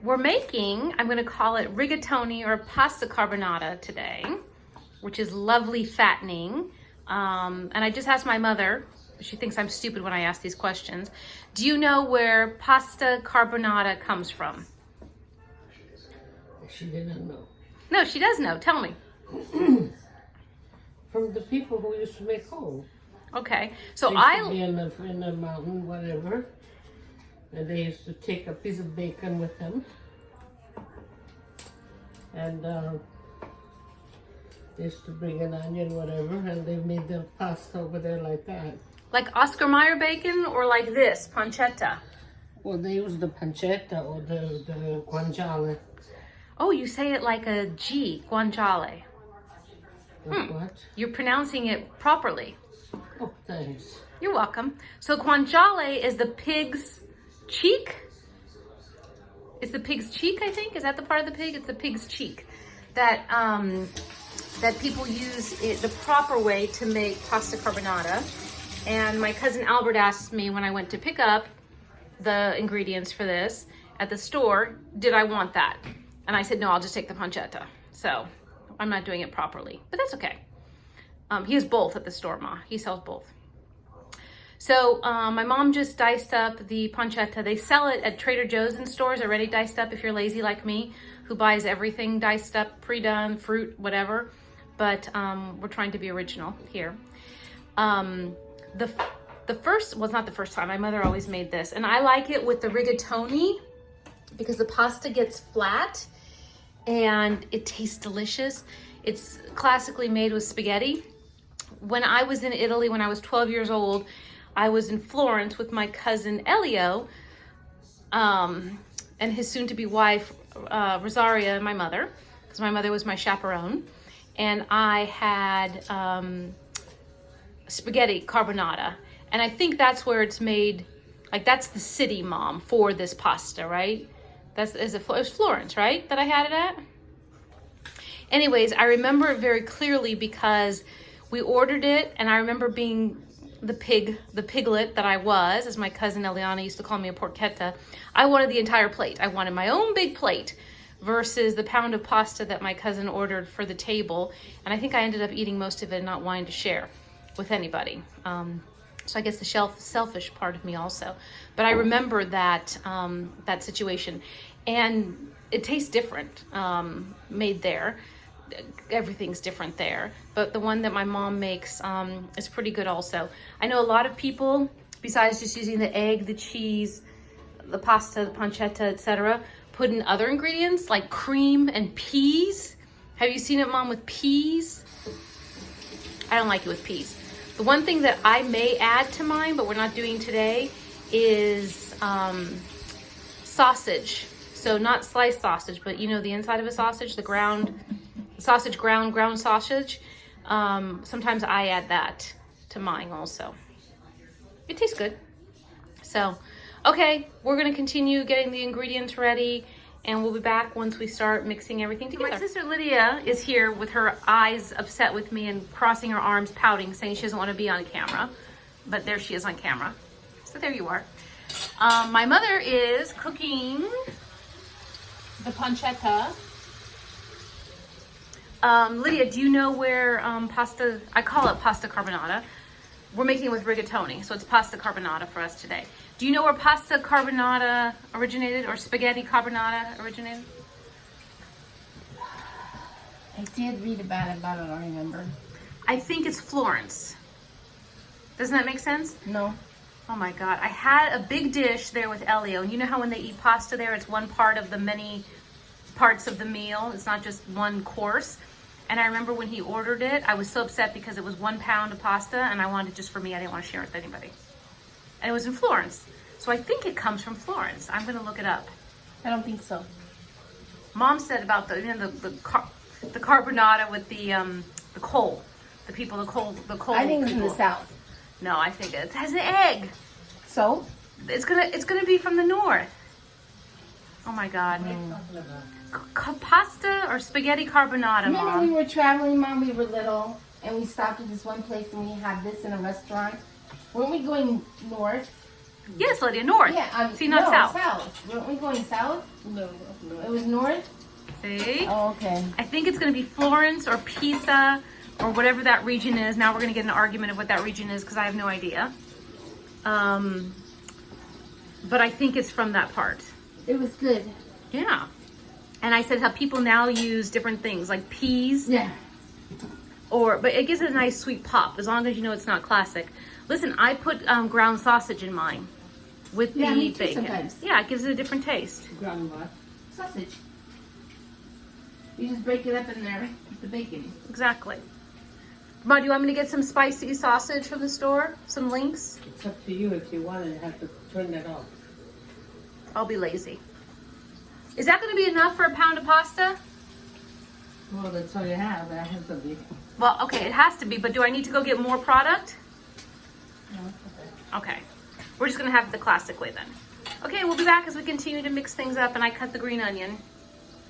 we're making, I'm gonna call it rigatoni or pasta carbonara today, which is lovely fattening. And I just asked my mother, she thinks I'm stupid when I ask these questions. Do you know where pasta carbonara comes from? She didn't know. No, she does know. Tell me. From the people who used to make home. Okay, so They used to be in the mountain, whatever. And they used to take a piece of bacon with them. And they used to bring an onion, whatever, and they made the pasta over there like that. Like Oscar Mayer bacon or like this, pancetta? Well, they use the pancetta or the guanciale. Oh, you say it like a G, guanciale. What? You're pronouncing it properly. Oh, thanks. You're welcome. So guanciale is the pig's cheek. It's the pig's cheek, I think. Is that the part of the pig? It's the pig's cheek that that people use it the proper way to make pasta carbonara. And my cousin Albert asked me when I went to pick up the ingredients for this at the store, did I want that? And I said, no, I'll just take the pancetta. So I'm not doing it properly, but that's okay. He has both at the store, Ma. He sells both. So my mom just diced up the pancetta. They sell it at Trader Joe's in stores already diced up if you're lazy like me, who buys everything diced up, pre-done, fruit, whatever. But we're trying to be original here. The first, well, it's not the first time. My mother always made this. And I like it with the rigatoni because the pasta gets flat and it tastes delicious. It's classically made with spaghetti. When I was in Italy, when I was 12 years old, I was in Florence with my cousin Elio and his soon-to-be wife, Rosaria, my mother, because my mother was my chaperone. And I had spaghetti carbonara. And I think that's where it's made, like that's the city, Mom, for this pasta, right? It was Florence, right, that I had it at? Anyways, I remember it very clearly because we ordered it, and I remember being the piglet that I was, as my cousin Eliana used to call me, a porchetta. I wanted the entire plate. I wanted my own big plate versus the pound of pasta that my cousin ordered for the table. And I think I ended up eating most of it and not wanting to share with anybody. So I guess the selfish part of me also. But I remember that, that situation. And it tastes different made there. Everything's different there. But the one that my mom makes is pretty good also. I know a lot of people, besides just using the egg, the cheese, the pasta, the pancetta, etc., put in other ingredients like cream and peas. Have you seen it, Mom, with peas? I don't like it with peas. The one thing that I may add to mine, but we're not doing today, is sausage. So not sliced sausage, but you know the inside of a sausage, the ground sausage, ground sausage. Sometimes I add that to mine also. It tastes good. So, okay, we're gonna continue getting the ingredients ready, and we'll be back once we start mixing everything together. My sister Lydia is here with her eyes upset with me and crossing her arms, pouting, saying she doesn't want to be on camera. But there she is on camera. So there you are. My mother is cooking the pancetta. Lydia, do you know where pasta, I call it pasta carbonara. We're making it with rigatoni, so it's pasta carbonara for us today. Do you know where pasta carbonara originated, or spaghetti carbonara originated? I did read about it, but I don't remember. I think it's Florence. Doesn't that make sense? No. Oh my God, I had a big dish there with Elio, and you know how when they eat pasta there, it's one part of the many parts of the meal. It's not just one course. And I remember when he ordered it, I was so upset because it was 1 pound of pasta and I wanted it just for me. I didn't want to share it with anybody. And it was in Florence. So I think it comes from Florence. I'm going to look it up. I don't think so. Mom said about the, you know, the carbonara with the coal. The coal. I think it's people. in the South. No, I think it has an egg. So? It's gonna be from the north. Oh my God. Pasta or spaghetti carbonara, Remember Mom? we were traveling, Mom, we were little, and we stopped at this one place and we had this in a restaurant. Weren't we going north? Yes, Lydia, north. Yeah. See, not no, south. South. Weren't we going south? No, no. It was north? See? Oh, okay. I think it's going to be Florence or Pisa or whatever that region is. Now we're going to get an argument of what that region is because I have no idea. But I think it's from that part. It was good. Yeah. And I said how people now use different things like peas. Yeah. But it gives it a nice sweet pop as long as you know it's not classic. Listen, I put ground sausage in mine with the me too bacon. sometimes. Yeah, it gives it a different taste. Ground what? Sausage. You just break it up in there with the bacon. Exactly. Ma, do you want me to get some spicy sausage from the store? Some links? It's up to you. If you want it, you have to turn that off. I'll be lazy. Is that going to be enough for a pound of pasta? Well, that's all you have. That has to be. Well, okay, it has to be, but do I need to go get more product? No, it's okay. Okay. We're just going to have it the classic way then. Okay, we'll be back as we continue to mix things up, and I cut the green onion.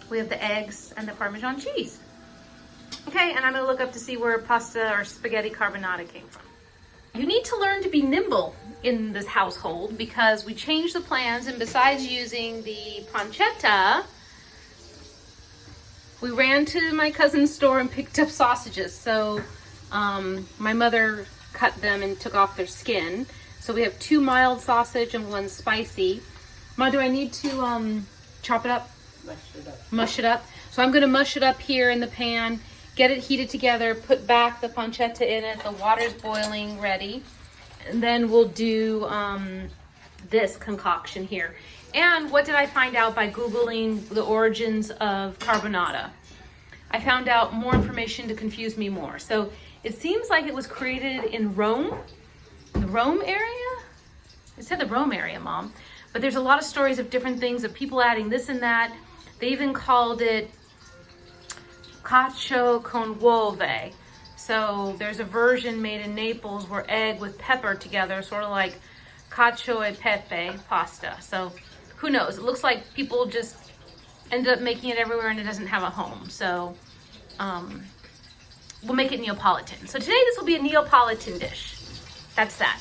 We have the eggs and the Parmesan cheese. Okay, and I'm going to look up to see where pasta or spaghetti carbonara came from. You need to learn to be nimble in this household because we changed the plans, and besides using the pancetta, we ran to my cousin's store and picked up sausages. So my mother cut them and took off their skin. So we have 2 mild sausage and 1 spicy. Ma, do I need to chop it up? Mash it up. Mush it up. So I'm going to mush it up here in the pan, get it heated together, put back the pancetta in it. The water's boiling, ready. And then we'll do this concoction here. And what did I find out by Googling the origins of carbonara? I found out more information to confuse me more. So it seems like it was created in Rome, the Rome area? It said the Rome area, Mom. But there's a lot of stories of different things, of people adding this and that. They even called it cacio con uove. So there's a version made in Naples where egg with pepper together, sort of like cacio e pepe pasta. So who knows? It looks like people just ended up making it everywhere and it doesn't have a home. So we'll make it Neapolitan. So today this will be a Neapolitan dish. That's that.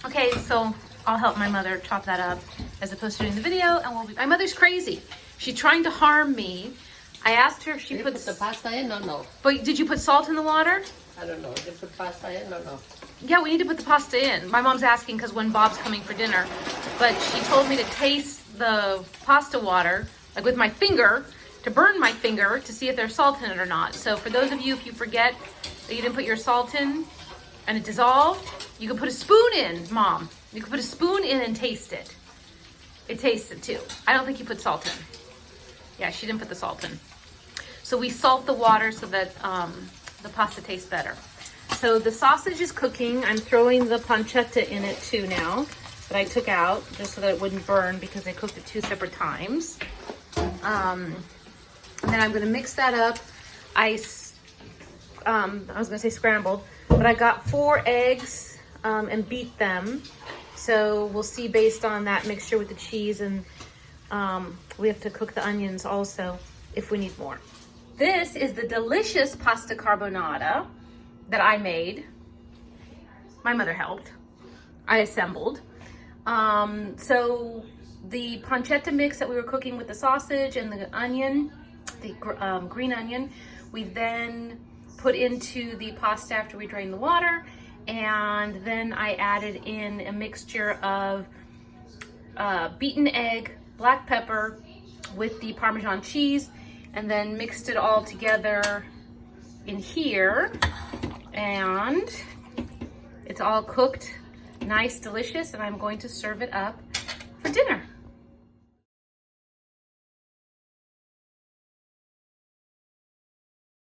Okay, so I'll help my mother chop that up as opposed to doing the video. And my mother's crazy. She's trying to harm me. I asked her if she Did you puts put the pasta in or no? But did you put salt in the water? I don't know. Did you put pasta in or no? Yeah, we need to put the pasta in. My mom's asking because when Bob's coming for dinner. But she told me to taste the pasta water, like with my finger, to burn my finger to see if there's salt in it or not. So for those of you, if you forget that you didn't put your salt in and it dissolved, you can put a spoon in, Mom. You can put a spoon in and taste it. It tastes it too. I don't think you put salt in. Yeah, she didn't put the salt in. So we salt the water so that the pasta tastes better. So the sausage is cooking. I'm throwing the pancetta in it too now that I took out just so that it wouldn't burn because I cooked it 2 separate times. And then I'm going to mix that up. I was going to say scrambled, but I got 4 eggs and beat them. So we'll see based on that mixture with the cheese, and we have to cook the onions also if we need more. This is the delicious pasta carbonara that I made. My mother helped. I assembled. So the pancetta mix that we were cooking with the sausage and the onion, the green onion, we then put into the pasta after we drained the water, and then I added in a mixture of beaten egg, black pepper with the Parmesan cheese, and then mixed it all together in here, and it's all cooked nice, delicious, and I'm going to serve it up for dinner.